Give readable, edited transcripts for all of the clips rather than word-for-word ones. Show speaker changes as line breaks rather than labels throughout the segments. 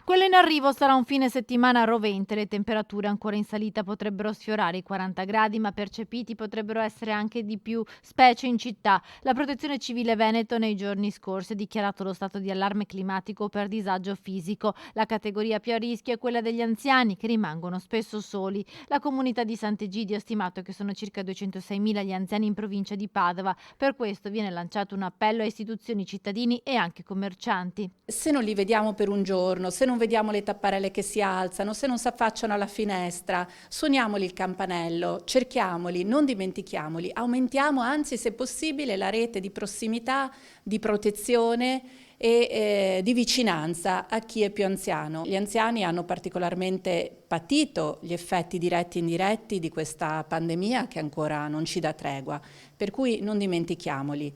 Quello in arrivo sarà un fine settimana rovente, le temperature ancora in salita potrebbero sfiorare i 40 gradi, ma percepiti potrebbero essere anche di più, specie in città. La Protezione Civile Veneto nei giorni scorsi ha dichiarato lo stato di allarme climatico per disagio fisico. La categoria più a rischio è quella degli anziani, che rimangono spesso soli. La comunità di Sant'Egidio ha stimato che sono circa 206.000 gli anziani in provincia di Padova. Per questo viene lanciato un appello a istituzioni, cittadini e anche commercianti.
Se non li vediamo per un giorno, se non vediamo le tapparelle che si alzano, se non si affacciano alla finestra, suoniamoli il campanello, cerchiamoli, non dimentichiamoli, aumentiamo anzi se possibile la rete di prossimità, di protezione e di vicinanza a chi è più anziano. Gli anziani hanno particolarmente patito gli effetti diretti e indiretti di questa pandemia che ancora non ci dà tregua, per cui non dimentichiamoli,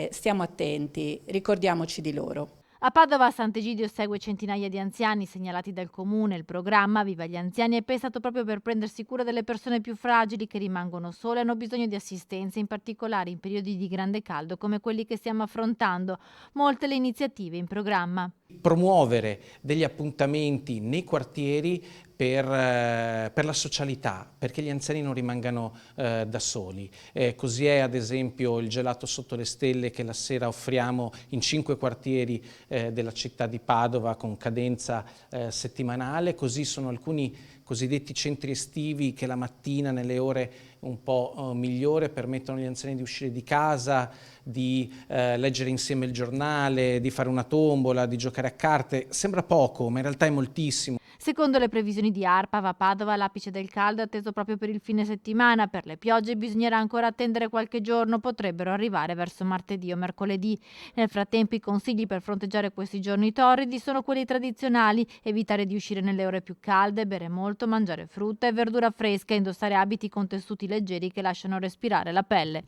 stiamo attenti, ricordiamoci di loro.
A Padova Sant'Egidio segue centinaia di anziani segnalati dal comune. Il programma Viva gli anziani è pensato proprio per prendersi cura delle persone più fragili che rimangono sole e hanno bisogno di assistenza, in particolare in periodi di grande caldo come quelli che stiamo affrontando. Molte le iniziative in programma.
Promuovere degli appuntamenti nei quartieri per la socialità, perché gli anziani non rimangano da soli. Così è ad esempio il gelato sotto le stelle che la sera offriamo in 5 quartieri della città di Padova con cadenza settimanale, così sono alcuni cosiddetti centri estivi che la mattina nelle ore un po' migliore permettono agli anziani di uscire di casa, di leggere insieme il giornale, di fare una tombola, di giocare a carte. Sembra poco, ma in realtà è moltissimo.
Secondo le previsioni di ARPA, a Padova l'apice del caldo è atteso proprio per il fine settimana. Per le piogge bisognerà ancora attendere qualche giorno, potrebbero arrivare verso martedì o mercoledì. Nel frattempo i consigli per fronteggiare questi giorni torridi sono quelli tradizionali: evitare di uscire nelle ore più calde, bere molto, mangiare frutta e verdura fresca, indossare abiti con tessuti leggeri che lasciano respirare la pelle.